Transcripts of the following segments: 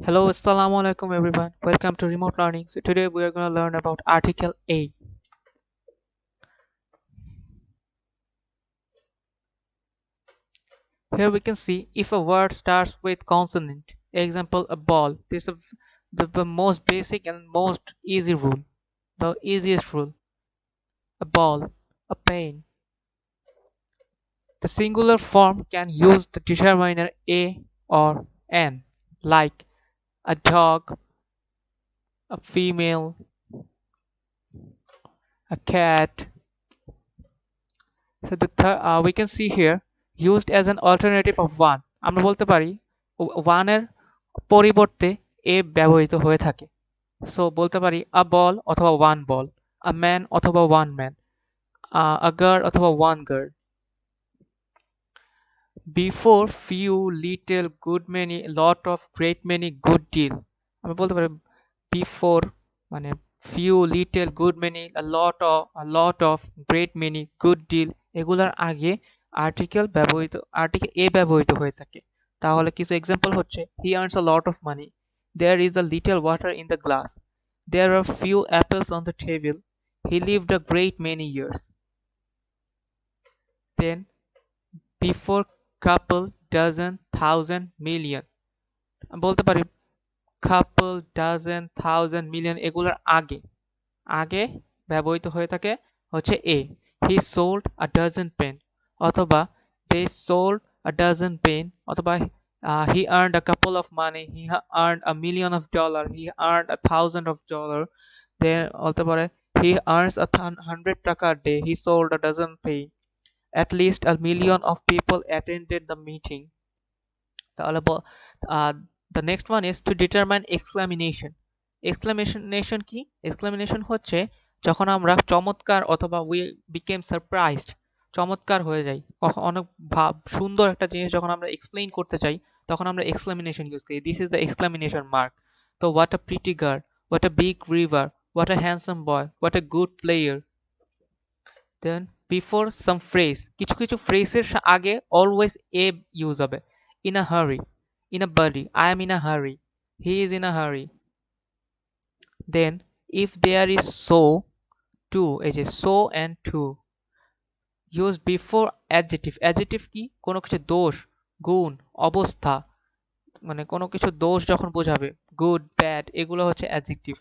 Hello, assalamu alaikum everyone. Welcome to remote learning. So today we are going to learn about article A. Here we can see if a word starts with consonant. Example, a ball. This is the most basic and most easy rule. The easiest rule. A ball, a pen. The singular form can use the determiner a or an, like a dog, a female, a cat. So we can see here used as an alternative of one. আমরা বলতে পারি one এর পরিবর্তে a ব্যবহৃত হয়ে থাকে। So বলতে পারি a ball অথবা one ball, a man অথবা one man, a girl অথবা one girl. Before few little good many lot of great many good deal. আমরা বলতে পারি before মানে few little good many a lot of great many good deal এগুলার আগে article a ব্যবহৃত হয়ে থাকে। তাহলে কিছু এক্সাম্পল হচ্ছে he earns a lot of money, there is a little water in the glass, there are few apples on the table, he lived a great many years. Then before couple dozen thousand million বলতে পারি couple dozen thousand million এগুলোর আগে আগে ব্যবহৃত হয়ে থাকে হচ্ছে a, he sold a dozen pen অথবা they sold a dozen pen অথবা he earned a couple of money, he earned a million of dollar, he earned a thousand of dollar. Then বলতে পারে he earns a hundred টাকা a day, he sold a dozen pen, at least a million of people attended the meeting. তাহলে uh, the next one is to determine exclamation. Exclamation কি? Exclamation হচ্ছে যখন আমরা চমৎকার অথবা we became surprised, চমৎকার হয়ে যাই, অনেক সুন্দর একটা জিনিস যখন আমরা এক্সপ্লেইন করতে চাই তখন আমরা exclamation ইউজ করি। This is the exclamation mark. তো what a pretty girl, what a big river, what a handsome boy, what a good player. Then before some phrase, কিছু কিছু ফ্রেজের আগে always a ইউজ হবে। In a hurry, in a body, I am in a hurry, he is in a hurry. Then if there is so, to এই যে so and to use before adjective. Adjective কি? কোনো কিছু দোষ, গুণ, অবস্থা, মানে কোনো কিছু দোষ যখন বোঝাবে good bad এগুলো হচ্ছে adjective.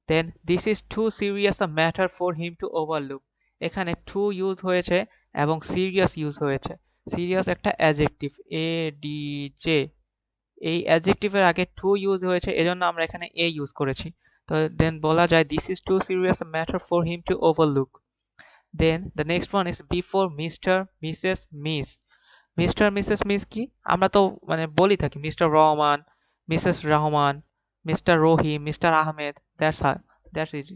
Then this is too serious a matter for him to overlook. এখানে too ইউজ হয়েছে এবং serious ইউজ হয়েছে। serious একটা adjective, a d j, এই অ্যাডজেক্টিভের আগে টু ইউজ হয়েছে এজন্য আমরা এখানে এ ইউজ করেছি। তো দেন বলা যায় this is too serious matter for him to overlook. Then the next one is before mister missus miss. Mister missus miss কি? আমরা তো মানে বলি থাকি mister Rahman, Mrs Rahman, mister Rahim, mister Ahmed, that's it.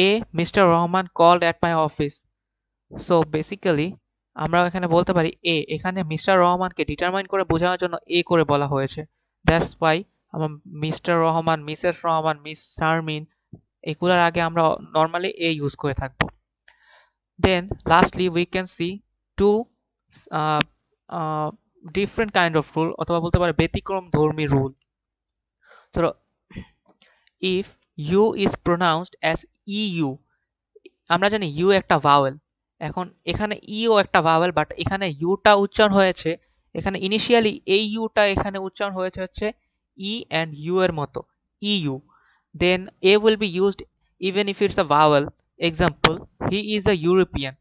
A mister Rahman called at my office. So basically আমরা এখানে বলতে পারি এ, এখানে মিস্টার রহমানকে ডিটারমাইন করে বোঝানোর জন্য এ করে বলা হয়েছে। দ্যাটস ওয়াই আমরা Mr Rahman, Mrs Rahman, Miss Sharmin এগুলোর আগে আমরা নর্মালি এ ইউজ করে থাকবো। Then lastly we can see two different kind of rule অথবা বলতে পারে ব্যতিক্রম ধর্মী rule. So if U is pronounced as U, আমরা জানি ইউ একটা ভাওয়েল, এখন এখানে ইও একটা ভাওয়েল বাট এখানে ইউটা উচ্চারণ হয়েছে, এখানে ইনিশিয়ালি এই ইউটা এখানে উচ্চারণ হয়েছে হচ্ছে ই অ্যান্ড ইউ এর মতো, U. Then a will be used even if it's a vowel. Example, he is a European.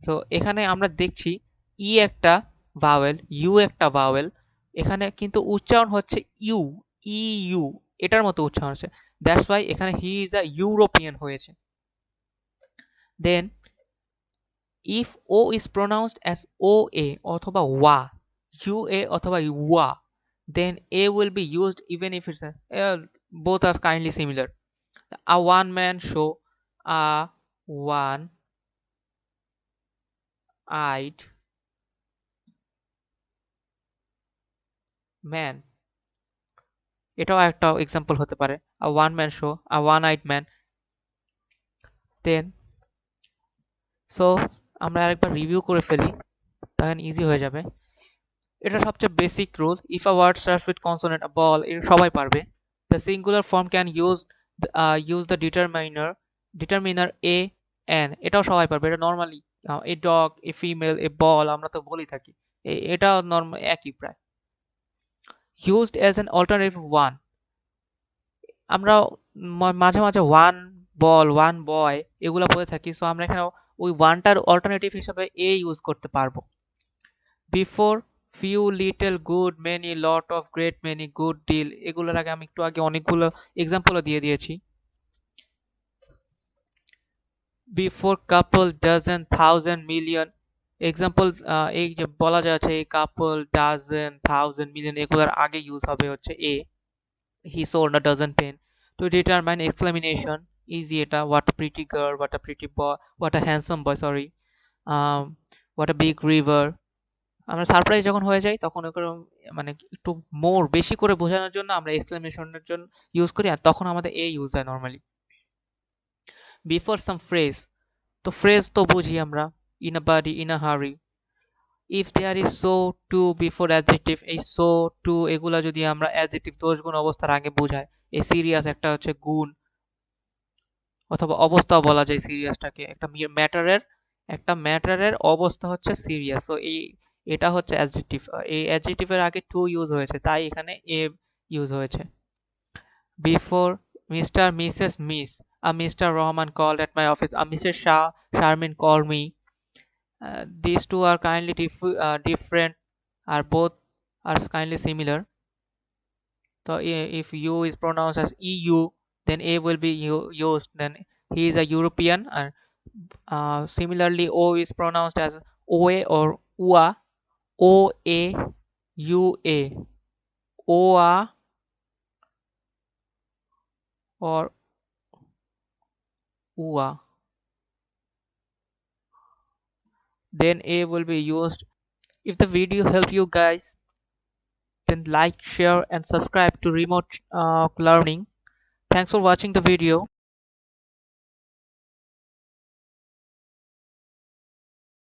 So এখানে আমরা দেখছি ই একটা ভাওয়েল, ইউ একটা ভাওয়েল, এখানে কিন্তু উচ্চারণ হচ্ছে ইউ, ই ইউ, এটার মতো উচ্চারণ হচ্ছে। দ্যাটস ওয়াই এখানে হি ইজ আ ইউরোপিয়ান হয়েছে। দেন if o is pronounced as oa অথবা wa, ua অথবা wa, then a will be used even if it's both are kindly similar. A one man show, a one eyed man, এটাও একটা example হতে পারে। a one man show, a one eyed man. Then so আমরা আরেকবার review করে ফেলি, তখন easy হয়ে যাবে। এটা সবচেয়ে basic rule. If a word starts with consonant ball, এটা সবাই পারবে। The singular form can use the determiner a an, এটাও সবাই পারবে। এটা normally a dog, a female, a ball আমরা তো বলেই থাকি। এটা নর্মাল একই প্রায়। Used as an alternative one, আমরা মাঝে মাঝে ওয়ান বল, ওয়ান বয় এগুলা বলে থাকি, সো আমরা এখানে ওই ওয়ানটার অল্টারনেটিভ হিসেবে এ ইউজ করতে পারবো। Before, few, little, good, many, lot of, great many, good deal, এগুলোর আগে আমি একটু আগে অনেকগুলো এক্সাম্পলও দিয়ে দিয়েছি। Before, couple, dozen, thousand, million, example এই যে বলা যাচ্ছে এই কাপল, ডাজন, থাউজেন্ড, মিলিয়ন এগুলোর আগে ইউজ হবে হচ্ছে এ। হি sold a dozen pen. To determine exclamation, easy এটা, what a pretty girl, what a pretty boy, what a handsome boy, sorry, um, what a big river। আমরা সারপ্রাইজ যখন হয়ে যাই তখন মানে একটু মোর বেশি করে বোঝানোর জন্য আমরা এক্সক্লেমেশনের জন্য ইউজ করি, আর তখন আমাদের এ ইউজ হয় নর্মালি। বিফোর সাম ফ্রেজ, তো ফ্রেজ তো বুঝি আমরা, in a body, in a hurry. If there is so, too, before adjective, এই সো, টু এগুলা যদি আমরা অ্যাডজেক্টিভ দোষ গুণ অবস্থার আগে বোঝায়, এই সিরিয়াস একটা হচ্ছে গুণ অথবা অবস্থাও বলা যায় সিরিয়াসটাকে, একটা ম্যাটারের অবস্থা হচ্ছে সিরিয়াস। সো এটা হচ্ছে অ্যাডজেক্টিভ, এই অ্যাডজেক্টিভের আগে টু ইউজ হয়েছে তাই এখানে এ ইউজ হয়েছে। Before, mister, missus, miss, mister Rahman called at my office, Mrs. Sharmin called me. These two are kindly different, are both are kindly similar. So if U is pronounced as EU, then A will be used. Then he is a European, and similarly O is pronounced as OA or UA, OA, UA, OA or UA. Then A will be used. If the video helped you guys, then like, share and subscribe to Remote Learning. Thanks for watching the video.